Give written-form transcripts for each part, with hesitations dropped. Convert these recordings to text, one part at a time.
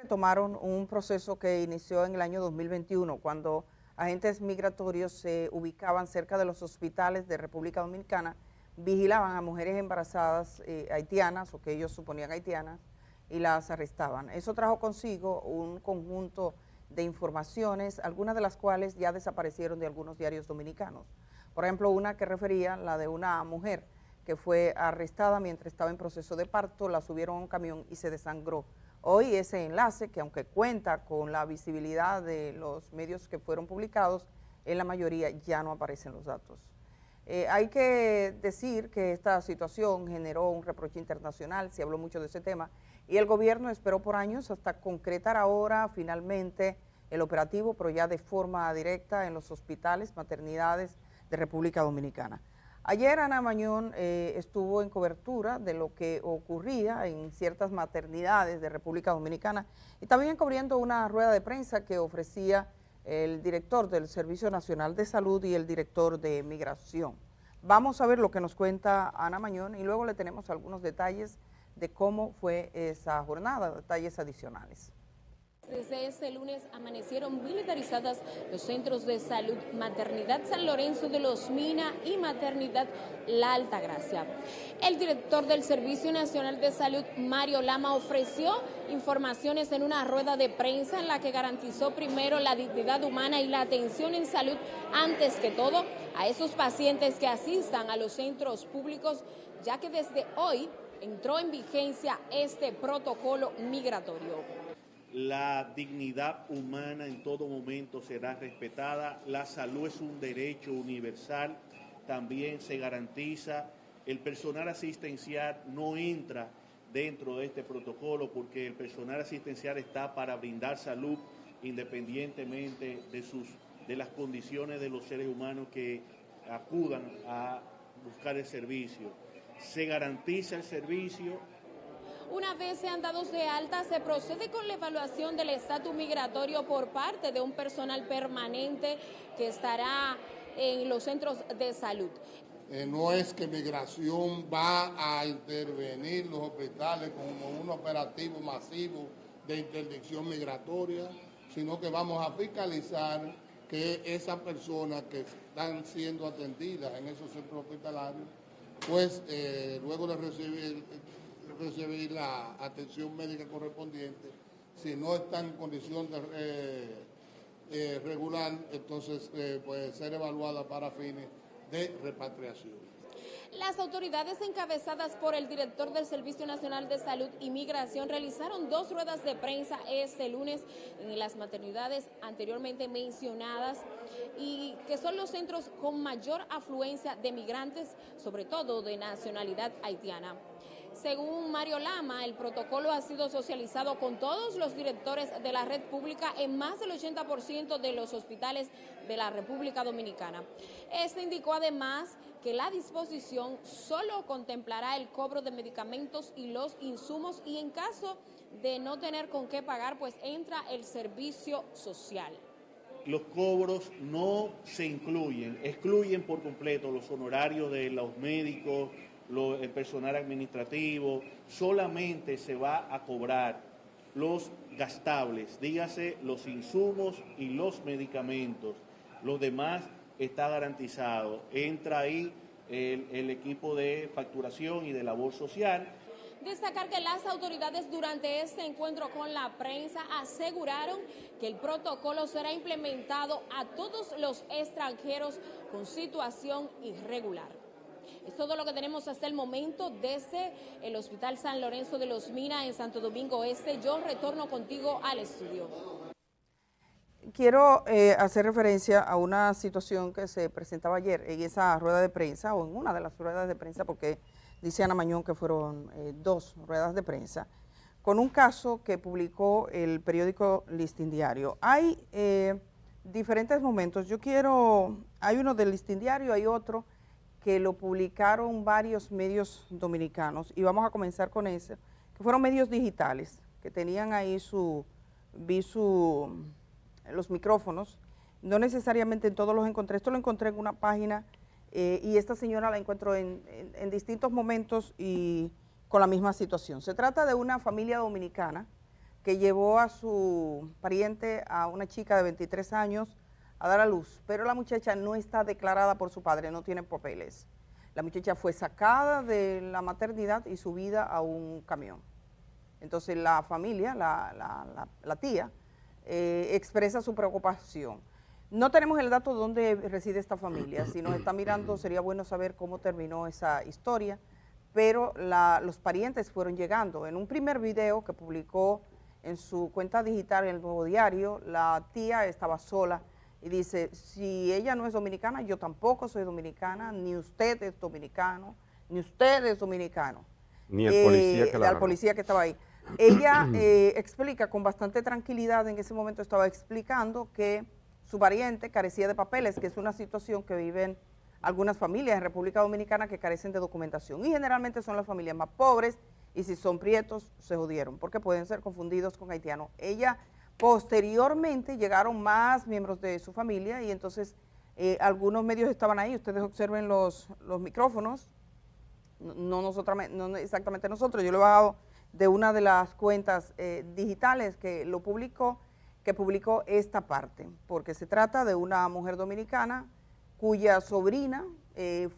Tomaron un proceso que inició en el año 2021, cuando agentes migratorios se ubicaban cerca de los hospitales de República Dominicana, vigilaban a mujeres embarazadas haitianas o que ellos suponían haitianas y las arrestaban. Eso trajo consigo un conjunto de informaciones, algunas de las cuales ya desaparecieron de algunos diarios dominicanos. Por ejemplo, una que refería la de una mujer que fue arrestada mientras estaba en proceso de parto, la subieron a un camión y se desangró. Hoy ese enlace, que aunque cuenta con la visibilidad de los medios que fueron publicados, en la mayoría ya no aparecen los datos. Hay que decir que esta situación generó un reproche internacional, se habló mucho de ese tema, y el gobierno esperó por años hasta concretar ahora finalmente el operativo, pero ya de forma directa en los hospitales, maternidades de República Dominicana. Ayer Ana Mañón estuvo en cobertura de lo que ocurría en ciertas maternidades de República Dominicana y también cubriendo una rueda de prensa que ofrecía el director del Servicio Nacional de Salud y el director de Migración. Vamos a ver lo que nos cuenta Ana Mañón y luego le tenemos algunos detalles de cómo fue esa jornada, detalles adicionales. Desde este lunes amanecieron militarizadas los centros de salud Maternidad San Lorenzo de los Mina y Maternidad La Altagracia. El director del Servicio Nacional de Salud, Mario Lama, ofreció informaciones en una rueda de prensa en la que garantizó primero la dignidad humana y la atención en salud antes que todo a esos pacientes que asistan a los centros públicos, ya que desde hoy entró en vigencia este protocolo migratorio. La dignidad humana en todo momento será respetada, la salud es un derecho universal, también se garantiza, el personal asistencial no entra dentro de este protocolo porque el personal asistencial está para brindar salud independientemente de las condiciones de los seres humanos que acudan a buscar el servicio. Se garantiza el servicio. Una vez sean dados de alta, se procede con la evaluación del estatus migratorio por parte de un personal permanente que estará en los centros de salud. No es que Migración va a intervenir los hospitales como un operativo masivo de interdicción migratoria, sino que vamos a fiscalizar que esas personas que están siendo atendidas en esos centros hospitalarios, pues luego de recibir la atención médica correspondiente, si no está en condición de regular, entonces puede ser evaluada para fines de repatriación. Las autoridades encabezadas por el director del Servicio Nacional de Salud y Migración realizaron 2 ruedas de prensa este lunes en las maternidades anteriormente mencionadas y que son los centros con mayor afluencia de migrantes, sobre todo de nacionalidad haitiana. Según Mario Lama, el protocolo ha sido socializado con todos los directores de la red pública en más del 80% de los hospitales de la República Dominicana. Este indicó además que la disposición solo contemplará el cobro de medicamentos y los insumos y en caso de no tener con qué pagar, pues entra el servicio social. Los cobros no se incluyen, excluyen por completo los honorarios de los médicos, el personal administrativo, solamente se va a cobrar los gastables, dígase los insumos y los medicamentos. Los demás está garantizado. Entra ahí el equipo de facturación y de labor social. Destacar que las autoridades durante este encuentro con la prensa aseguraron que el protocolo será implementado a todos los extranjeros con situación irregular. Es todo lo que tenemos hasta el momento desde el Hospital San Lorenzo de los Mina en Santo Domingo Este. Yo retorno contigo al estudio. Quiero hacer referencia a una situación que se presentaba ayer en esa rueda de prensa, o en una de las ruedas de prensa, porque dice Ana Mañón que fueron 2 ruedas de prensa, con un caso que publicó el periódico Listín Diario. Hay diferentes momentos. Hay uno del Listín Diario, hay otro que lo publicaron varios medios dominicanos, y vamos a comenzar con ese, que fueron medios digitales, que tenían ahí los micrófonos. No necesariamente en todos los encontré, esto lo encontré en una página y esta señora la encuentro en distintos momentos y con la misma situación. Se trata de una familia dominicana que llevó a su pariente, a una chica de 23 años, a dar a luz, pero la muchacha no está declarada por su padre, no tiene papeles. La muchacha fue sacada de la maternidad y subida a un camión. Entonces la familia, la tía, expresa su preocupación. No tenemos el dato de dónde reside esta familia. Si nos está mirando, sería bueno saber cómo terminó esa historia, pero los parientes fueron llegando. En un primer video que publicó en su cuenta digital en el Nuevo Diario, la tía estaba sola y dice, si ella no es dominicana, yo tampoco soy dominicana, ni usted es dominicano, ni usted es dominicano. Ni el policía que la al policía que estaba ahí. Ella explica con bastante tranquilidad, en ese momento estaba explicando que su pariente carecía de papeles, que es una situación que viven algunas familias en República Dominicana que carecen de documentación. Y generalmente son las familias más pobres, y si son prietos, se jodieron, porque pueden ser confundidos con haitianos. Ella, posteriormente, llegaron más miembros de su familia, y entonces algunos medios estaban ahí. Ustedes observen los micrófonos, no exactamente nosotros, yo lo he bajado de una de las cuentas digitales que publicó esta parte, porque se trata de una mujer dominicana cuya sobrina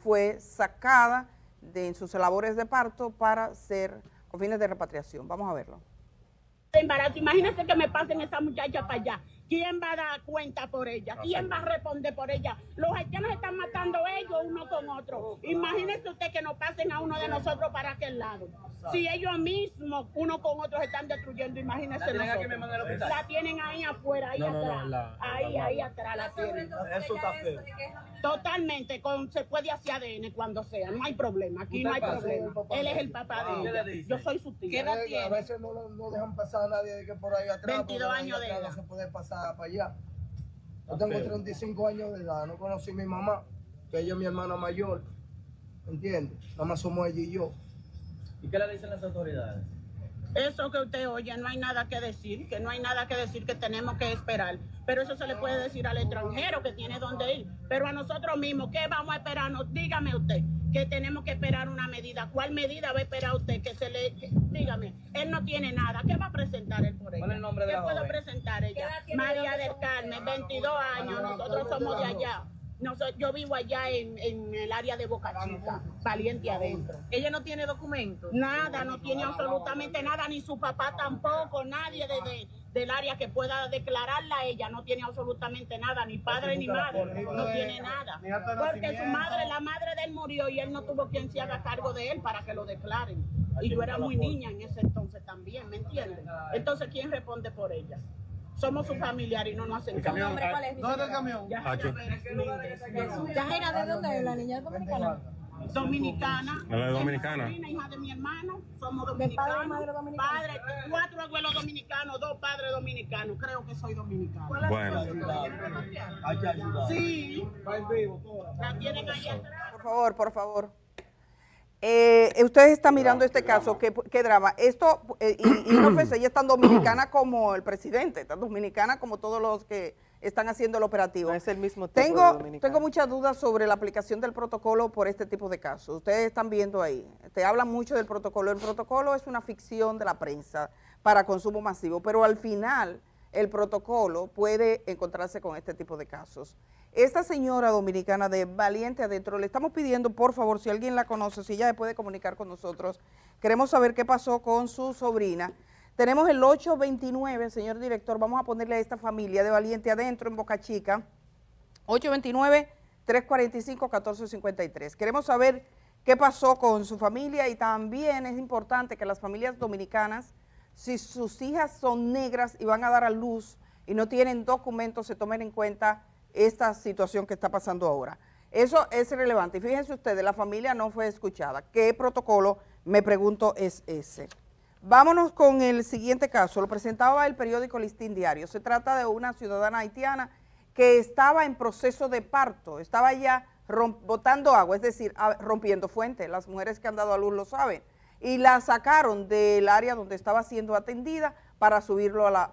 fue sacada en sus labores de parto para ser con fines de repatriación. Vamos a verlo. Embarazo, imagínense que me pasen esa muchacha para allá. ¿Quién va a dar cuenta por ella? ¿Quién va a responder por ella? Los haitianos están matando ellos uno con otro. Imagínese usted que nos pasen a uno de nosotros para aquel lado. Si ellos mismos, uno con otro, están destruyendo, imagínense nosotros. La tienen ahí afuera, ahí atrás. Ahí atrás la tienen. Eso está feo. Totalmente, se puede hacer ADN cuando sea, no hay problema, aquí no hay problema. Él es el papá de ella, yo soy su tía. ¿Qué edad tiene? A veces no dejan pasar a nadie de que por ahí atrás. 22 años de edad. No se puede pasar para allá. Yo tengo 35 años de edad, no conocí a mi mamá, que ella es mi hermana mayor, ¿entiendes? Nada más somos ella y yo. ¿Y qué le dicen las autoridades? Eso que usted oye, no hay nada que decir, que tenemos que esperar. Pero eso se le puede decir al extranjero que tiene dónde ir. Pero a nosotros mismos, ¿qué vamos a esperar? Dígame usted, que tenemos que esperar una medida. ¿Cuál medida va a esperar usted? Dígame, él no tiene nada. ¿Qué va a presentar él por ella? ¿Cuál es el nombre de la joven? ¿Qué puede presentar ella? María del Carmen, 22 años, nosotros somos de allá. Yo vivo allá en el área de Boca Chica, Valiente adentro. ¿Ella no tiene documentos? Nada, no tiene absolutamente nada, ni su papá tampoco, nadie del área que pueda declararla a ella, no tiene absolutamente nada, ni padre ni madre, no tiene nada. Porque su madre, la madre de él murió y él no tuvo quien se haga cargo de él para que lo declaren. Y yo era muy niña en ese entonces también, ¿me entiendes? Entonces, ¿quién responde por ella? Somos su familiar y no nos hacen caso. ¿Dónde es el camión? ¿Yajira de dónde es la niña dominicana? Dominicana. ¿Es dominicana? Hija de mi hermano, somos dominicanos. ¿De padre y madre dominicana? Padre, 4 abuelos dominicanos, 2 padres dominicanos. Creo que soy dominicano. Bueno. Hay que ayudar. Sí. La tienen allá atrás. Por favor. Ustedes están mirando este caso, ¿qué drama? Esto, y no pues ella es tan dominicana como el presidente, tan dominicana como todos los que están haciendo el operativo. No es el mismo tipo de dominicano. Tengo muchas dudas sobre la aplicación del protocolo por este tipo de casos. Ustedes están viendo ahí, te hablan mucho del protocolo. El protocolo es una ficción de la prensa para consumo masivo, pero al final el protocolo puede encontrarse con este tipo de casos. Esta señora dominicana de Valiente Adentro, le estamos pidiendo, por favor, si alguien la conoce, si ella se puede comunicar con nosotros, queremos saber qué pasó con su sobrina. Tenemos el 829, señor director, vamos a ponerle a esta familia de Valiente Adentro en Boca Chica, 829-345-1453. Queremos saber qué pasó con su familia, y también es importante que las familias dominicanas, si sus hijas son negras y van a dar a luz y no tienen documentos, se tomen en cuenta esta situación que está pasando ahora. Eso es relevante. Y fíjense ustedes, la familia no fue escuchada. ¿Qué protocolo, me pregunto, es ese? Vámonos con el siguiente caso. Lo presentaba el periódico Listín Diario. Se trata de una ciudadana haitiana que estaba en proceso de parto, estaba ya botando agua, es decir, rompiendo fuentes. Las mujeres que han dado a luz lo saben. Y la sacaron del área donde estaba siendo atendida para subirla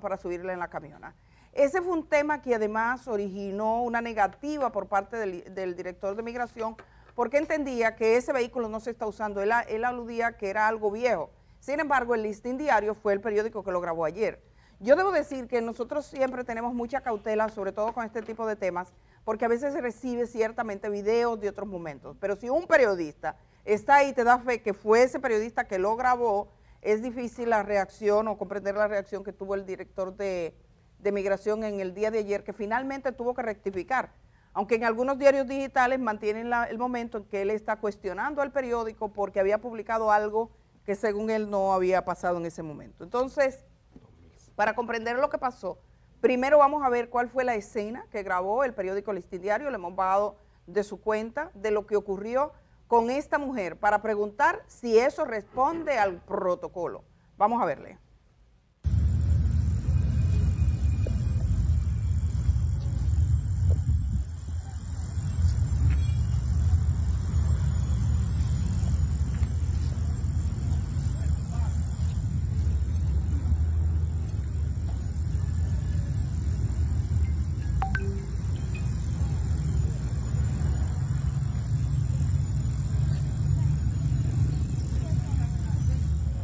en la camioneta. Ese fue un tema que además originó una negativa por parte del director de Migración, porque entendía que ese vehículo no se está usando. Él aludía que era algo viejo. Sin embargo, el Listín Diario fue el periódico que lo grabó ayer. Yo debo decir que nosotros siempre tenemos mucha cautela, sobre todo con este tipo de temas, porque a veces se recibe ciertamente videos de otros momentos. Pero si un periodista está ahí, te da fe que fue ese periodista que lo grabó, es difícil la reacción o comprender la reacción que tuvo el director de Migración en el día de ayer, que finalmente tuvo que rectificar. Aunque en algunos diarios digitales mantienen el momento en que él está cuestionando al periódico porque había publicado algo que según él no había pasado en ese momento. Entonces, para comprender lo que pasó, primero vamos a ver cuál fue la escena que grabó el periódico Listín Diario. Le hemos bajado de su cuenta de lo que ocurrió con esta mujer para preguntar si eso responde al protocolo. Vamos a verle.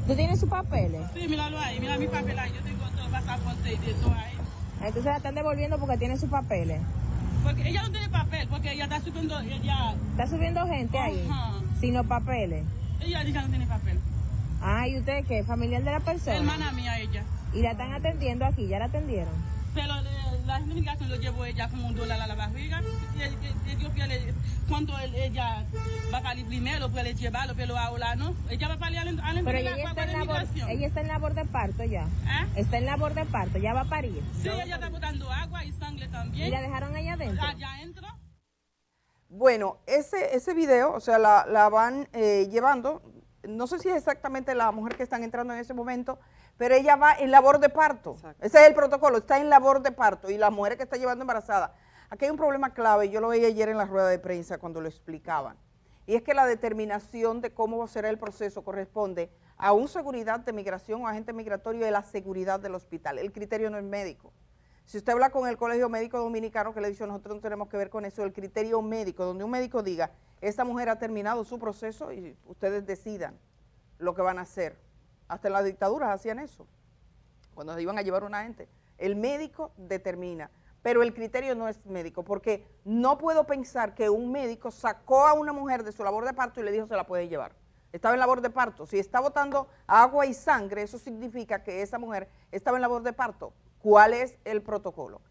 ¿Tú tienes sus papeles? Sí, míralo ahí, mira mi papel ahí, yo tengo todo el pasaporte y de todo ahí. Entonces la están devolviendo porque tiene sus papeles. Porque ella no tiene papel, porque ella está subiendo, ella... ¿Está subiendo gente ahí? Ajá. Sin los papeles. Ella dice que no tiene papel. Ah, ¿y usted qué? ¿Familiar de la persona? Hermana mía ella. ¿Y la están atendiendo aquí? ¿Ya la atendieron? Pero la inmigración lo llevó ella como $1 a la barriga. Cuando ella va a salir primero, puede llevarlo, pero ahora no. Ella va a salir a la Pero ella está en labor de parto ya. Está en labor de parto, ya va a parir. Sí, ella está botando agua y sangre también. ¿Y la dejaron allá adentro? Allá adentro. Bueno, ese video, o sea, la van llevando, no sé si es exactamente la mujer que están entrando en ese momento, pero ella va en labor de parto. Exacto. Ese es el protocolo, está en labor de parto y la mujer que está llevando embarazada. Aquí hay un problema clave, yo lo veía ayer en la rueda de prensa cuando lo explicaban, y es que la determinación de cómo será el proceso corresponde a un seguridad de migración o agente migratorio de la seguridad del hospital. El criterio no es médico. Si usted habla con el Colegio Médico Dominicano, que le he dicho, nosotros no tenemos que ver con eso, el criterio médico, donde un médico diga, esta mujer ha terminado su proceso y ustedes decidan lo que van a hacer. Hasta en las dictaduras hacían eso, cuando se iban a llevar una gente. El médico determina, pero el criterio no es médico, porque no puedo pensar que un médico sacó a una mujer de su labor de parto y le dijo se la puede llevar. Estaba en labor de parto. Si está botando agua y sangre, eso significa que esa mujer estaba en labor de parto. ¿Cuál es el protocolo?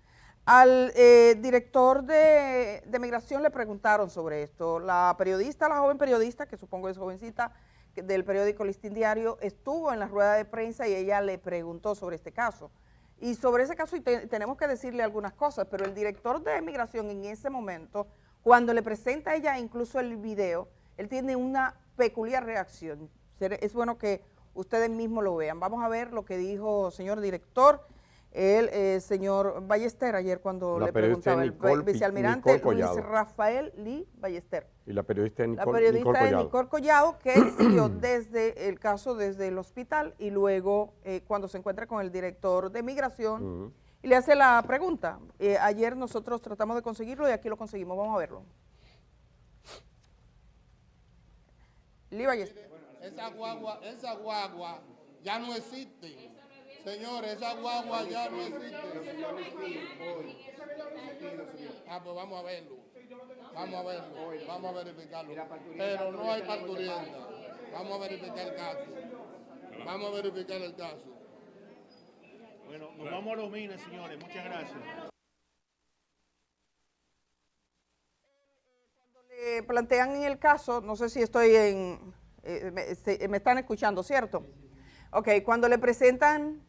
Al director de Migración le preguntaron sobre esto. La periodista, la joven periodista, que supongo es jovencita, del periódico Listín Diario, estuvo en la rueda de prensa y ella le preguntó sobre este caso. Y sobre ese caso tenemos que decirle algunas cosas, pero el director de Migración en ese momento, cuando le presenta a ella incluso el video, él tiene una peculiar reacción. Es bueno que ustedes mismos lo vean. Vamos a ver lo que dijo señor director, el señor Ballester ayer cuando le preguntaba, el vicealmirante Luis Rafael Lee Ballester. Y la periodista Nicole Collado, que siguió desde el caso desde el hospital y luego cuando se encuentra con el director de Migración y le hace la pregunta. Ayer nosotros tratamos de conseguirlo y aquí lo conseguimos. Vamos a verlo. Lee Ballester. Esa guagua ya no existe. Señores, esa guagua ya no existe. Pues vamos a verlo. Vamos a verificarlo. Pero no hay parturienta. Vamos a verificar el caso. Bueno, nos vamos a Romina, señores. Muchas gracias. Cuando le plantean en el caso, no sé si estoy me están escuchando, ¿cierto? Ok, cuando le presentan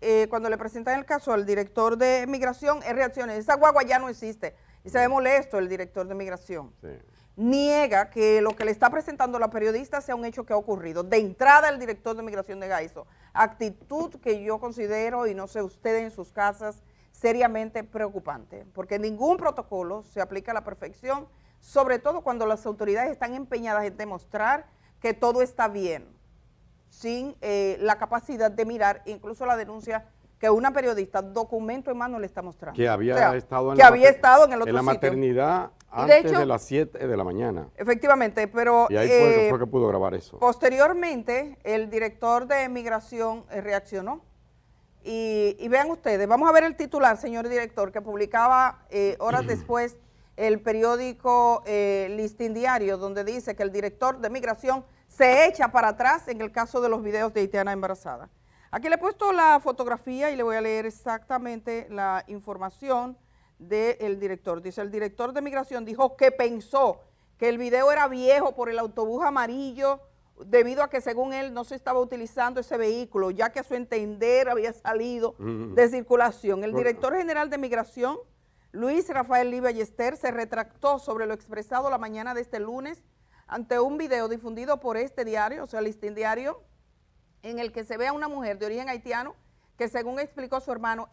el caso al director de Migración, él reacciona, esa guagua ya no existe. Y se ve molesto el director de Migración. Sí. Niega que lo que le está presentando la periodista sea un hecho que ha ocurrido. De entrada, el director de Migración nega eso. Actitud que yo considero, y no sé ustedes en sus casas, seriamente preocupante. Porque ningún protocolo se aplica a la perfección, sobre todo cuando las autoridades están empeñadas en demostrar que todo está bien, sin la capacidad de mirar incluso la denuncia que una periodista, documento en mano, le está mostrando. Que había estado en el otro la maternidad Antes hecho, de las 7 de la mañana. Efectivamente, pero Y ahí fue que pudo grabar eso. posteriormente el director de Migración reaccionó. Y vean ustedes, vamos a ver el titular, señor director, que publicaba horas después el periódico Listín Diario, donde dice que el director de Migración se echa para atrás en el caso de los videos de haitiana embarazada. Aquí le he puesto la fotografía y le voy a leer exactamente la información del director. Dice, el director de Migración dijo que pensó que el video era viejo por el autobús amarillo, debido a que según él no se estaba utilizando ese vehículo, ya que a su entender había salido de circulación. El director general de Migración, Luis Rafael Lee Ballester, se retractó sobre lo expresado la mañana de este lunes ante un video difundido por este diario, o sea, Listín Diario, en el que se ve a una mujer de origen haitiano que, según explicó su hermana,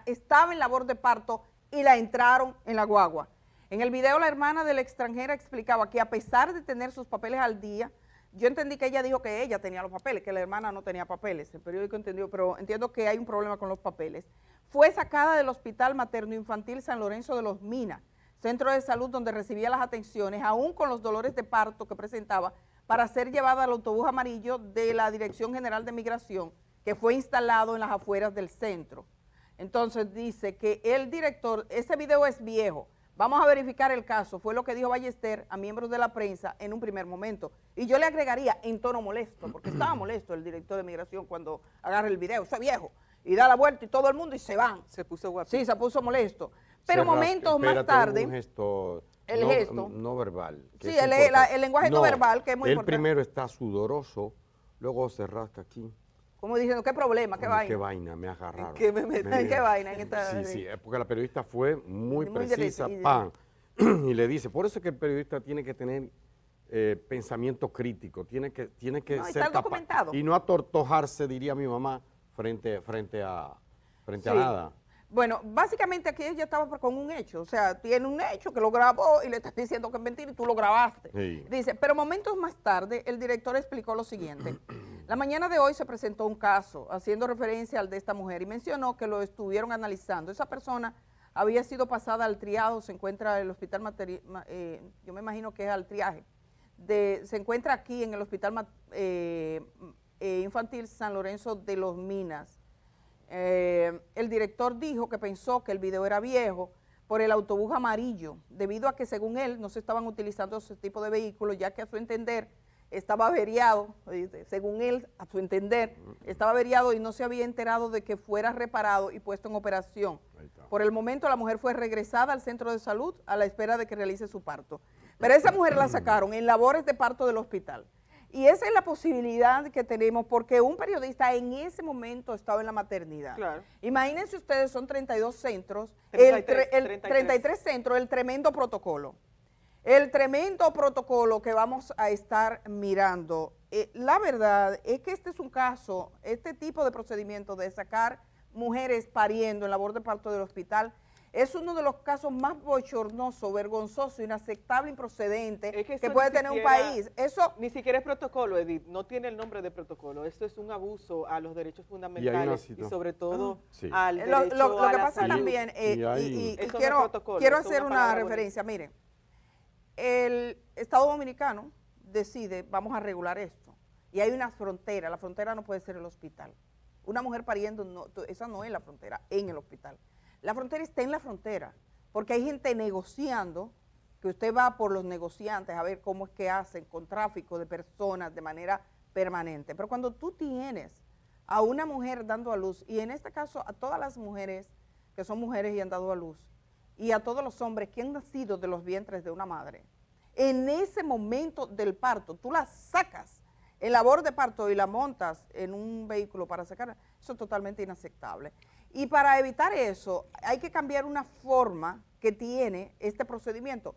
estaba en labor de parto y la entraron en la guagua. En el video la hermana de la extranjera explicaba que a pesar de tener sus papeles al día, yo entendí que ella dijo que ella tenía los papeles, que la hermana no tenía papeles, el periódico entendió, pero entiendo que hay un problema con los papeles. Fue sacada del Hospital Materno Infantil San Lorenzo de los Minas, centro de salud donde recibía las atenciones, aún con los dolores de parto que presentaba, para ser llevada al autobús amarillo de la Dirección General de Migración, que fue instalado en las afueras del centro. Entonces dice que el director, ese video es viejo, vamos a verificar el caso, fue lo que dijo Ballester a miembros de la prensa en un primer momento. Y yo le agregaría en tono molesto, porque estaba molesto el director de Migración cuando agarra el video, eso es viejo, y da la vuelta y todo el mundo y se van. Se puso guapo. Sí, se puso molesto. Pero momentos más tarde... Un gesto, el gesto. No verbal. Sí, el lenguaje no verbal, que es muy importante. Él primero está sudoroso, luego se rasca aquí. Como diciendo, ¿qué problema? ¿Qué vaina? ¿Qué vaina? Me agarraron. ¿Qué me meten? ¿Qué vaina? Sí, porque la periodista fue muy precisa, y le dice, por eso es que el periodista tiene que tener pensamiento crítico, tiene que ser capaz. Y no atortojarse, diría mi mamá, frente a nada. Bueno, básicamente aquí ella estaba con un hecho, o sea, tiene un hecho que lo grabó y le estás diciendo que es mentira y tú lo grabaste. Sí. Dice, pero momentos más tarde el director explicó lo siguiente. La mañana de hoy se presentó un caso haciendo referencia al de esta mujer y mencionó que lo estuvieron analizando. Esa persona había sido pasada al triado, se encuentra en el hospital yo me imagino que es al triaje, se encuentra aquí en el hospital infantil San Lorenzo de los Minas. El director dijo que pensó que el video era viejo por el autobús amarillo, debido a que según él no se estaban utilizando ese tipo de vehículos, ya que a su entender estaba averiado, según él, a su entender, estaba averiado y no se había enterado de que fuera reparado y puesto en operación. Por el momento la mujer fue regresada al centro de salud a la espera de que realice su parto. Pero esa mujer la sacaron en labores de parto del hospital. Y esa es la posibilidad que tenemos porque un periodista en ese momento estaba en la maternidad. Claro. Imagínense ustedes, son 32 centros, 33 centros, el tremendo protocolo. El tremendo protocolo que vamos a estar mirando. La verdad es que este es un caso, este tipo de procedimiento de sacar mujeres pariendo en labor de parto del hospital, es uno de los casos más bochornosos, vergonzoso, inaceptable, improcedente que puede tener un país. Eso ni siquiera es protocolo, Edith, no tiene el nombre de protocolo. Esto es un abuso a los derechos fundamentales y sobre todo al derecho lo que a la pasa salud. también, y quiero hacer una referencia, miren, el Estado Dominicano decide, vamos a regular esto, y hay una frontera, la frontera no puede ser el hospital. Una mujer pariendo, esa no es la frontera, en el hospital. La frontera está en la frontera, porque hay gente negociando, que usted va por los negociantes a ver cómo es que hacen con tráfico de personas de manera permanente. Pero cuando tú tienes a una mujer dando a luz, y en este caso a todas las mujeres que son mujeres y han dado a luz, y a todos los hombres que han nacido de los vientres de una madre, en ese momento del parto, tú la sacas en labor de parto y la montas en un vehículo para sacarla, eso es totalmente inaceptable. Y para evitar eso, hay que cambiar una forma que tiene este procedimiento,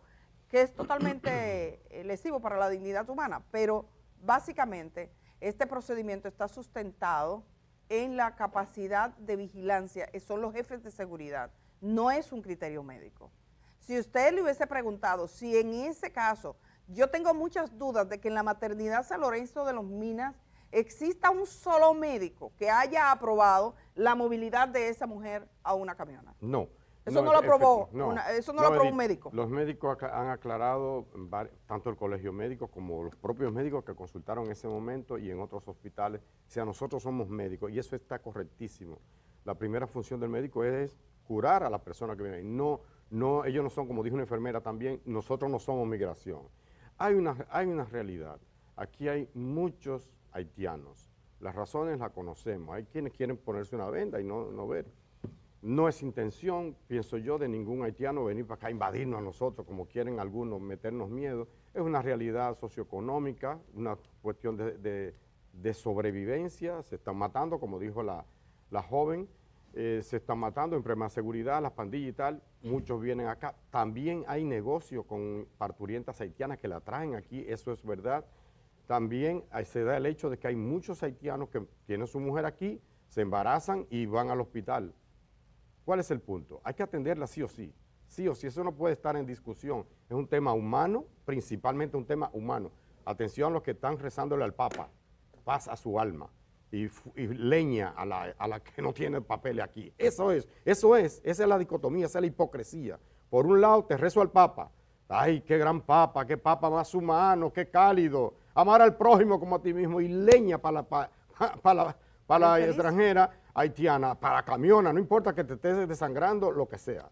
que es totalmente lesivo para la dignidad humana, pero básicamente este procedimiento está sustentado en la capacidad de vigilancia, son los jefes de seguridad, no es un criterio médico. Si usted le hubiese preguntado si en ese caso, yo tengo muchas dudas de que en la maternidad San Lorenzo de los Minas exista un solo médico que haya aprobado la movilidad de esa mujer a una camioneta. No. Eso no lo aprobó, eso no lo aprobó un médico. Los médicos han aclarado, tanto el colegio médico como los propios médicos que consultaron en ese momento y en otros hospitales, o sea, nosotros somos médicos y eso está correctísimo. La primera función del médico es curar a la persona que viene. Ellos no son, como dijo una enfermera también, nosotros no somos migración. Hay una realidad. Aquí hay muchos haitianos. Las razones las conocemos. Hay quienes quieren ponerse una venda y no ver. No es intención, pienso yo, de ningún haitiano venir para acá a invadirnos a nosotros, como quieren algunos meternos miedo. Es una realidad socioeconómica, una cuestión de sobrevivencia. Se están matando, como dijo la joven, se están matando en problema de seguridad, las pandillas y tal. Muchos vienen acá. También hay negocio con parturientas haitianas que la traen aquí, eso es verdad. También se da el hecho de que hay muchos haitianos que tienen su mujer aquí, se embarazan y van al hospital. ¿Cuál es el punto? Hay que atenderla sí o sí. Sí o sí, eso no puede estar en discusión. Es un tema humano, principalmente un tema humano. Atención a los que están rezándole al Papa, paz a su alma y leña a la que no tiene papeles aquí. Esa es la dicotomía, esa es la hipocresía. Por un lado te rezo al Papa, ay, qué gran Papa, qué Papa más humano, qué cálido, amar al prójimo como a ti mismo y leña para la extranjera haitiana, para camiona, no importa que te estés desangrando, lo que sea.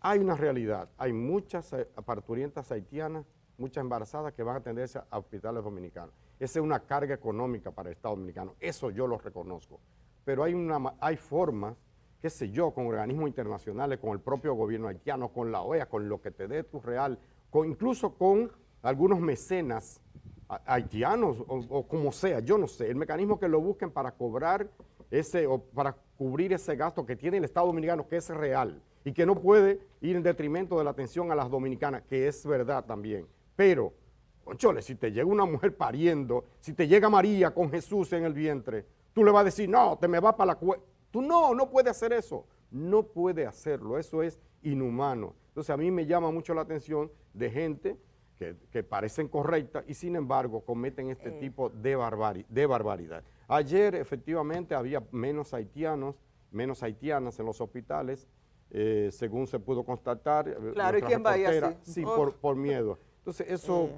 Hay una realidad, hay muchas parturientas haitianas, muchas embarazadas que van a atenderse a hospitales dominicanos. Esa es una carga económica para el Estado dominicano, eso yo lo reconozco. Pero hay formas, qué sé yo, con organismos internacionales, con el propio gobierno haitiano, con la OEA, con lo que te dé tu real, incluso con algunos mecenas haitianos o como sea, yo no sé, el mecanismo que lo busquen para cobrar para cubrir ese gasto que tiene el Estado dominicano, que es real y que no puede ir en detrimento de la atención a las dominicanas, que es verdad también. Pero, conchole, si te llega una mujer pariendo, si te llega María con Jesús en el vientre, tú le vas a decir, no, te me va para la cueva. Tú no puede hacer eso, no puede hacerlo, eso es inhumano. Entonces a mí me llama mucho la atención de gente que parecen correctas y sin embargo cometen este tipo de barbaridad. Ayer efectivamente había menos haitianas en los hospitales, según se pudo constatar. Claro, ¿y quién va ahí así? Sí, por miedo. Entonces eso...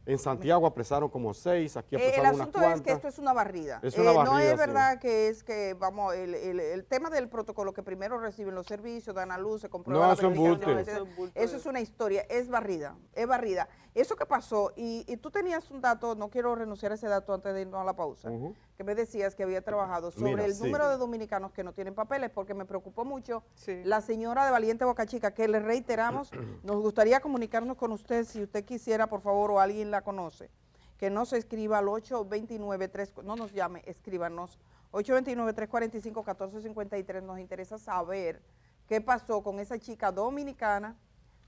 En Santiago apresaron como 6, aquí apresaron unas cuantas. El asunto es que esto es una barrida. Es una barrida, no es verdad que es que, vamos, el tema del protocolo que primero reciben los servicios, dan a luz, se comprueba la verificación, eso es una historia, es barrida. Eso que pasó, y tú tenías un dato, no quiero renunciar a ese dato antes de irnos a la pausa, que me decías que había trabajado sobre el número de dominicanos que no tienen papeles, porque me preocupó mucho la señora de Valiente Boca Chica, que le reiteramos, nos gustaría comunicarnos con usted, si usted quisiera, por favor, o alguien la conoce, que nos escriba al 829-3, no nos llame, escríbanos, 829-345-1453, nos interesa saber qué pasó con esa chica dominicana,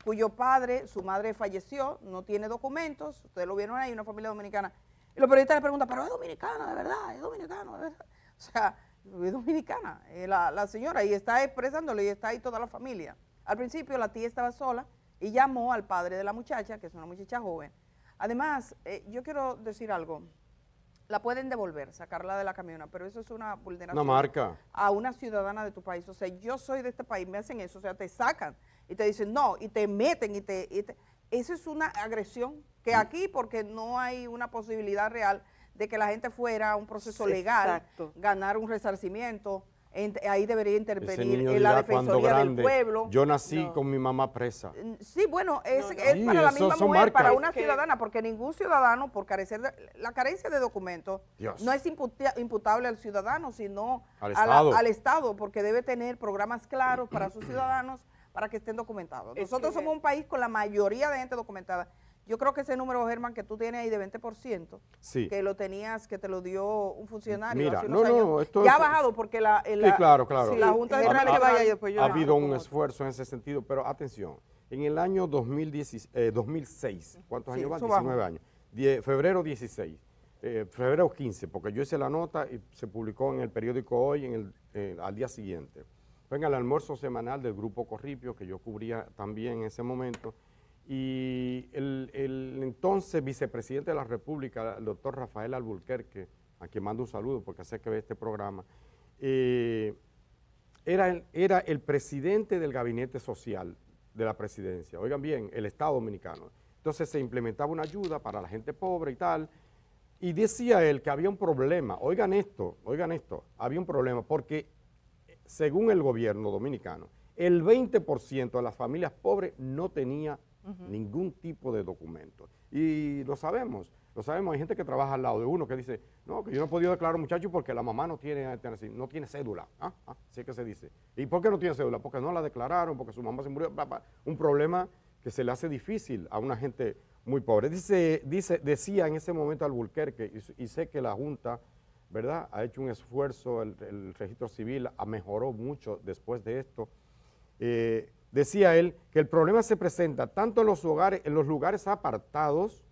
cuyo padre, su madre falleció, no tiene documentos, ustedes lo vieron ahí, una familia dominicana, y los periodistas le preguntan, pero es dominicana, de verdad, es dominicana, de verdad, o sea, es dominicana, la señora, y está expresándolo, y está ahí toda la familia. Al principio la tía estaba sola, y llamó al padre de la muchacha, que es una muchacha joven. Además, yo quiero decir algo, la pueden devolver, sacarla de la camioneta, pero eso es una vulneración a una ciudadana de tu país. O sea, yo soy de este país, me hacen eso, o sea, te sacan y te dicen no, y te meten, eso es una agresión que aquí, porque no hay una posibilidad real de que la gente fuera a un proceso legal, ganar un resarcimiento. Ahí debería intervenir la Defensoría del Pueblo. Yo nací con mi mamá presa. Sí, bueno, es para la misma mujer, para una ciudadana, porque ningún ciudadano, por carecer la carencia de documentos, no es imputable al ciudadano, sino al Estado, porque debe tener programas claros para sus ciudadanos para que estén documentados. Nosotros somos un país con la mayoría de gente documentada. Yo creo que ese número, Germán, que tú tienes ahí de 20%, que lo tenías, que te lo dio un funcionario hace unos años, ya ha bajado porque la Junta General ha habido un esfuerzo en ese sentido, pero atención, en el año 2006, ¿cuántos años van? 19 años, febrero 16, febrero 15, porque yo hice la nota y se publicó en el periódico Hoy al día siguiente. Fue en el almuerzo semanal del Grupo Corripio, que yo cubría también en ese momento, y el entonces vicepresidente de la República, el doctor Rafael Alburquerque, a quien mando un saludo porque sé que ve este programa, él era el presidente del gabinete social de la presidencia, oigan bien, el Estado Dominicano. Entonces se implementaba una ayuda para la gente pobre y tal, y decía él que había un problema, oigan esto, había un problema porque según el gobierno dominicano, el 20% de las familias pobres no tenía ningún tipo de documento. Y lo sabemos, hay gente que trabaja al lado de uno que dice, no, que yo no he podido declarar muchacho porque la mamá no tiene cédula. Así que se dice. ¿Y por qué no tiene cédula? Porque no la declararon, porque su mamá se murió. Un problema que se le hace difícil a una gente muy pobre. Decía en ese momento Alburquerque, y sé que la Junta, ¿verdad?, ha hecho un esfuerzo, el registro civil mejoró mucho después de esto. Decía él que el problema se presenta tanto en los lugares apartados,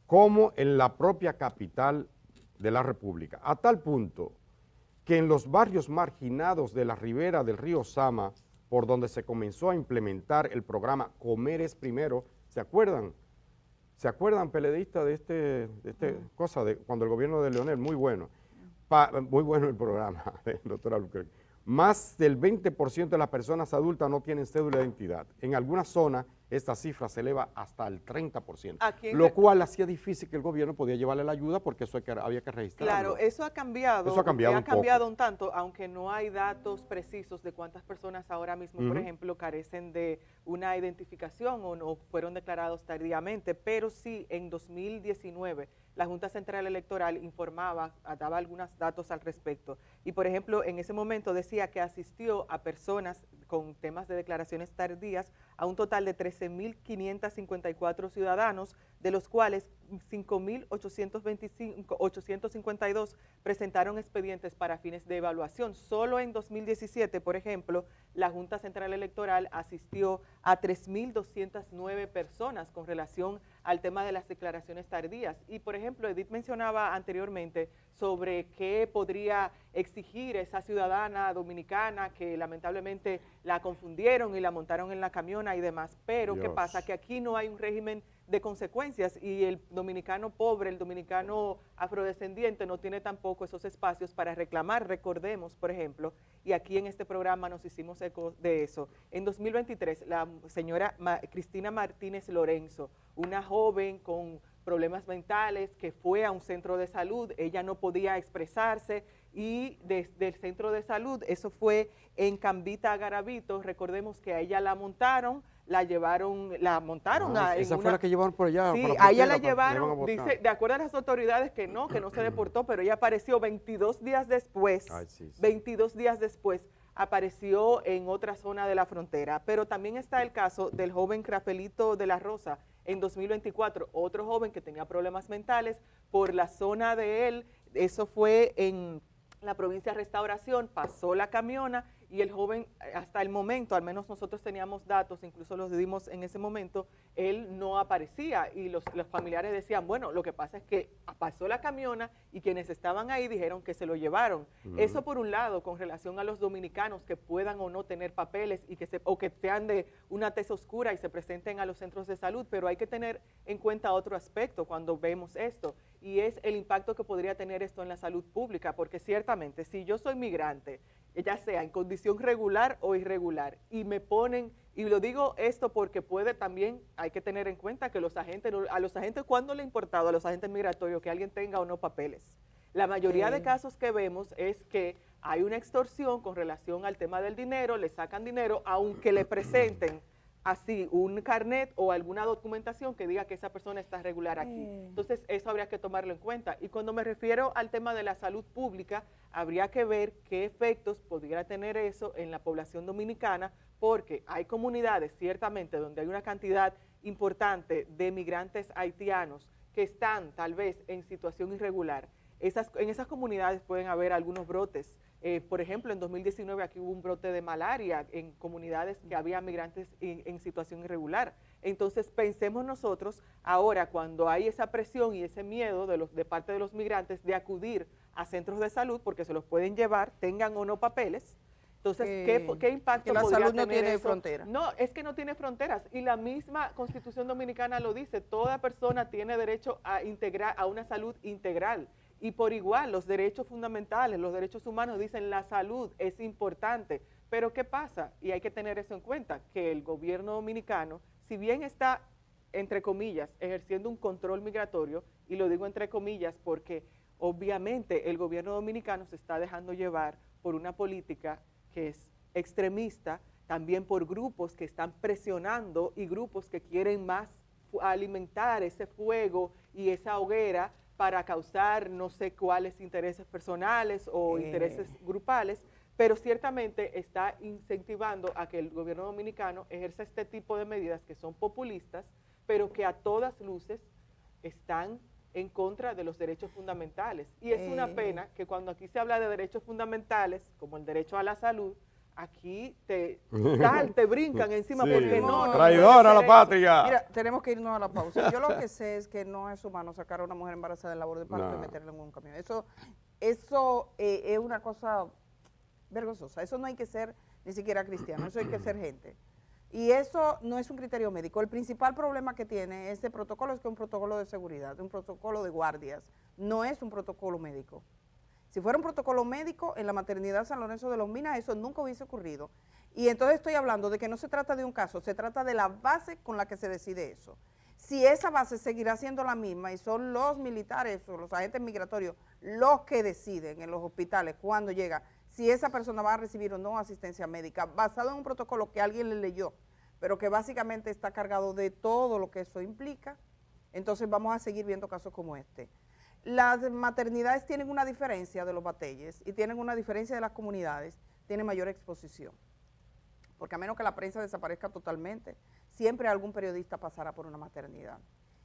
como en la propia capital de la República, a tal punto que en los barrios marginados de la ribera del río Sama, por donde se comenzó a implementar el programa Comer es Primero, ¿se acuerdan? ¿Se acuerdan, peledeístas, de este cosa, de cuando el gobierno de Leonel? Muy bueno. Muy bueno el programa, doctora Albuquerque. Más del 20% de las personas adultas no tienen cédula de identidad. En algunas zonas esta cifra se eleva hasta el 30%, lo cual hacía difícil que el gobierno podía llevarle la ayuda porque eso había que registrarlo. Claro, eso ha cambiado. Eso ha cambiado un tanto, aunque no hay datos precisos de cuántas personas ahora mismo, por ejemplo, carecen de una identificación o no fueron declarados tardíamente, pero sí en 2019 la Junta Central Electoral daba algunos datos al respecto. Y, por ejemplo, en ese momento decía que asistió a personas con temas de declaraciones tardías a un total de 13.554 ciudadanos, de los cuales 5.852 presentaron expedientes para fines de evaluación. Solo en 2017, por ejemplo, la Junta Central Electoral asistió a 3.209 personas con relación al tema de las declaraciones tardías. Y, por ejemplo, Edith mencionaba anteriormente sobre qué podría exigir esa ciudadana dominicana que lamentablemente la confundieron y la montaron en la camiona y demás. Pero, ¿qué pasa? Que aquí no hay un régimen de consecuencias y el dominicano pobre, el dominicano afrodescendiente no tiene tampoco esos espacios para reclamar. Recordemos, por ejemplo, y aquí en este programa nos hicimos eco de eso, en 2023 la señora Cristina Martínez Lorenzo, una joven con problemas mentales que fue a un centro de salud, ella no podía expresarse y desde el centro de salud, eso fue en Cambita, Garavito, recordemos que a ella la montaron, la montaron. Esa fue la que llevaron por allá. Sí, a ella la llevaron, dice, de acuerdo a las autoridades que no se deportó, pero ella apareció 22 días después, 22 días después, apareció en otra zona de la frontera. Pero también está el caso del joven Rafaelito de la Rosa, en 2024, otro joven que tenía problemas mentales por la zona de él, eso fue en la provincia de Restauración, pasó la camiona y el joven hasta el momento, al menos nosotros teníamos datos, incluso los dimos en ese momento, él no aparecía y los familiares decían, bueno, lo que pasa es que pasó la camiona y quienes estaban ahí dijeron que se lo llevaron. Eso por un lado, con relación a los dominicanos que puedan o no tener papeles y que sean de una tez oscura y se presenten a los centros de salud, pero hay que tener en cuenta otro aspecto cuando vemos esto, y es el impacto que podría tener esto en la salud pública, porque ciertamente si yo soy migrante, ya sea en condición regular o irregular, y me ponen, y lo digo esto porque hay que tener en cuenta que a los agentes, ¿cuándo le ha importado a los agentes migratorios que alguien tenga o no papeles? La mayoría de casos que vemos es que hay una extorsión con relación al tema del dinero, le sacan dinero, aunque le presenten así un carnet o alguna documentación que diga que esa persona está regular aquí. Entonces, eso habría que tomarlo en cuenta. Y cuando me refiero al tema de la salud pública, habría que ver qué efectos podría tener eso en la población dominicana, porque hay comunidades, ciertamente, donde hay una cantidad importante de migrantes haitianos que están, tal vez, en situación irregular. En esas comunidades pueden haber algunos brotes. Por ejemplo, en 2019 aquí hubo un brote de malaria en comunidades que había migrantes en situación irregular. Entonces, pensemos nosotros ahora, cuando hay esa presión y ese miedo de parte de los migrantes de acudir a centros de salud porque se los pueden llevar, tengan o no papeles. Entonces, ¿qué impacto podría tener? La salud no tiene fronteras. No, es que no tiene fronteras. Y la misma Constitución Dominicana lo dice, toda persona tiene derecho a una salud integral. Y por igual, los derechos fundamentales, los derechos humanos dicen la salud es importante. Pero ¿qué pasa? Y hay que tener eso en cuenta, que el gobierno dominicano, si bien está, entre comillas, ejerciendo un control migratorio, y lo digo entre comillas porque obviamente el gobierno dominicano se está dejando llevar por una política que es extremista, también por grupos que están presionando y grupos que quieren más alimentar ese fuego y esa hoguera para causar no sé cuáles intereses personales o intereses grupales, pero ciertamente está incentivando a que el gobierno dominicano ejerza este tipo de medidas que son populistas, pero que a todas luces están en contra de los derechos fundamentales. Y es una pena que cuando aquí se habla de derechos fundamentales, como el derecho a la salud, aquí te brincan encima porque no. Traidora a la patria. Mira, tenemos que irnos a la pausa. Yo lo que sé es que no es humano sacar a una mujer embarazada en labor de parto y meterla en un camión. Eso es una cosa vergonzosa. Eso no hay que ser ni siquiera cristiano, eso hay que ser gente. Y eso no es un criterio médico. El principal problema que tiene este protocolo es que es un protocolo de seguridad, un protocolo de guardias, no es un protocolo médico. Si fuera un protocolo médico, en la maternidad San Lorenzo de los Minas eso nunca hubiese ocurrido. Y entonces estoy hablando de que no se trata de un caso, se trata de la base con la que se decide eso. Si esa base seguirá siendo la misma y son los militares o los agentes migratorios los que deciden en los hospitales cuando llega, si esa persona va a recibir o no asistencia médica, basado en un protocolo que alguien le leyó, pero que básicamente está cargado de todo lo que eso implica, entonces vamos a seguir viendo casos como este. Las maternidades tienen una diferencia de los bateyes y tienen una diferencia de las comunidades, tienen mayor exposición. Porque a menos que la prensa desaparezca totalmente, siempre algún periodista pasará por una maternidad.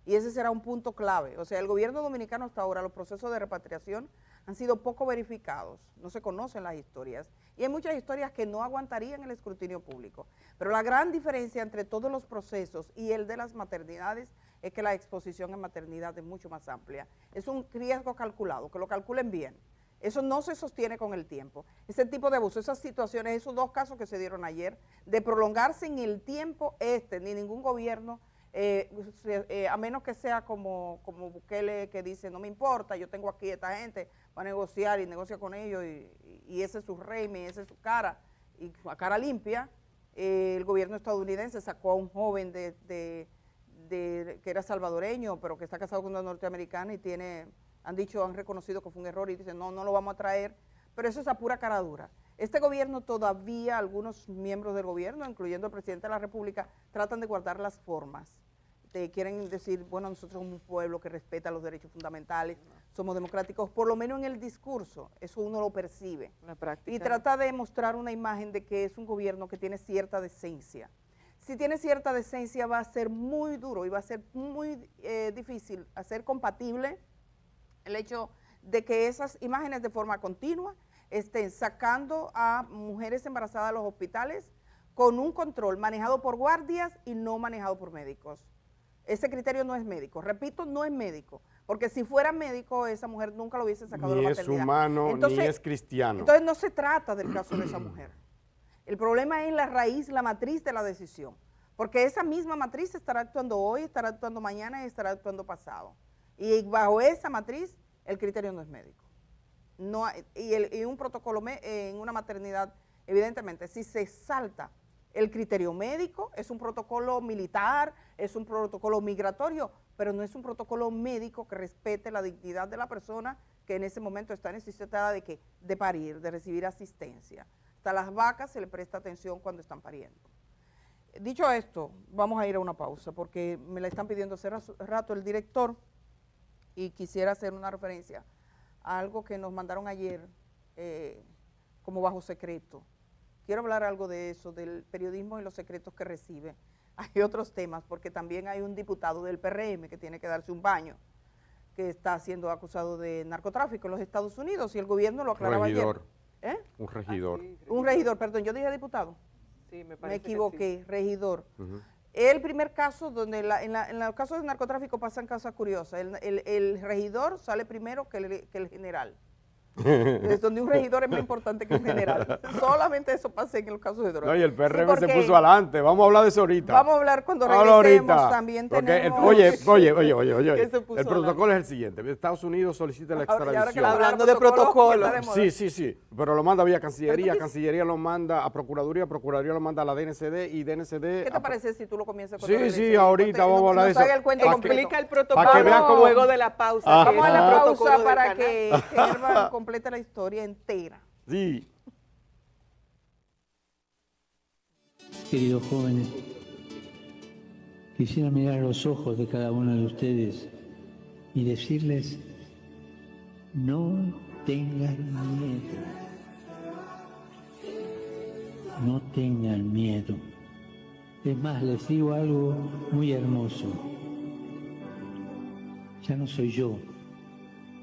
Y ese será un punto clave. O sea, el gobierno dominicano hasta ahora, los procesos de repatriación han sido poco verificados, no se conocen las historias. Y hay muchas historias que no aguantarían el escrutinio público. Pero la gran diferencia entre todos los procesos y el de las maternidades es que la exposición en maternidad es mucho más amplia. Es un riesgo calculado, que lo calculen bien. Eso no se sostiene con el tiempo. Ese tipo de abuso, esas situaciones, esos dos casos que se dieron ayer, de prolongarse en el tiempo ni ningún gobierno, a menos que sea como Bukele, que dice, no me importa, yo tengo aquí a esta gente, va a negociar y negocia con ellos, y ese es su régimen, esa es su cara, y a cara limpia. El gobierno estadounidense sacó a un joven que era salvadoreño, pero que está casado con una norteamericana y han reconocido que fue un error y dicen, no lo vamos a traer, pero eso es a pura cara dura. Este gobierno todavía, algunos miembros del gobierno, incluyendo el presidente de la República, tratan de guardar las formas. Quieren decir, bueno, nosotros somos un pueblo que respeta los derechos fundamentales, somos democráticos, por lo menos en el discurso, eso uno lo percibe. La práctica. Y trata de mostrar una imagen de que es un gobierno que tiene cierta decencia. Si tiene cierta decencia va a ser muy duro y va a ser muy difícil hacer compatible el hecho de que esas imágenes de forma continua estén sacando a mujeres embarazadas a los hospitales con un control manejado por guardias y no manejado por médicos. Ese criterio no es médico, repito, no es médico, porque si fuera médico esa mujer nunca lo hubiese sacado de la maternidad. Ni es humano, entonces, ni es cristiano. Entonces no se trata del caso de esa mujer. El problema es la raíz, la matriz de la decisión, porque esa misma matriz estará actuando hoy, estará actuando mañana y estará actuando pasado. Y bajo esa matriz el criterio no es médico. No, y un protocolo en una maternidad, evidentemente, si se salta el criterio médico, es un protocolo militar, es un protocolo migratorio, pero no es un protocolo médico que respete la dignidad de la persona que en ese momento está necesitada de parir, de recibir asistencia. Hasta las vacas se le presta atención cuando están pariendo. Dicho esto, vamos a ir a una pausa porque me la están pidiendo hace rato el director y quisiera hacer una referencia a algo que nos mandaron ayer como bajo secreto. Quiero hablar algo de eso, del periodismo y los secretos que recibe. Hay otros temas, porque también hay un diputado del PRM que tiene que darse un baño, que está siendo acusado de narcotráfico en los Estados Unidos, y el gobierno lo aclaraba ayer. Un regidor. Un regidor, perdón, yo dije diputado. Sí, me equivoqué, sí. Regidor. Uh-huh. El primer caso, donde en los casos de narcotráfico pasan cosas curiosas. El regidor sale primero que el general. Es donde un regidor es más importante que un general. Solamente eso pasa en los casos de drogas. No, y el PRM se puso adelante. Vamos a hablar de eso ahorita. Vamos a hablar cuando regresemos. También tenemos... Oye. El protocolo es el siguiente. Estados Unidos solicita la extradición. Ahora que hablando de protocolo. Sí. Pero lo manda vía Cancillería. Cancillería lo manda a Procuraduría. Procuraduría lo manda a la DNCD y DNCD... ¿Qué te parece si tú lo comienzas con Sí, ahorita vamos a hablar de eso. Explica el protocolo luego de la pausa. Vamos a la pausa para que Germán complete la historia entera. Sí. Queridos jóvenes, quisiera mirar a los ojos de cada uno de ustedes y decirles, no tengan miedo. No tengan miedo. Es más, les digo algo muy hermoso. Ya no soy yo.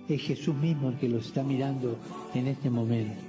Es Jesús mismo el que los está mirando en este momento.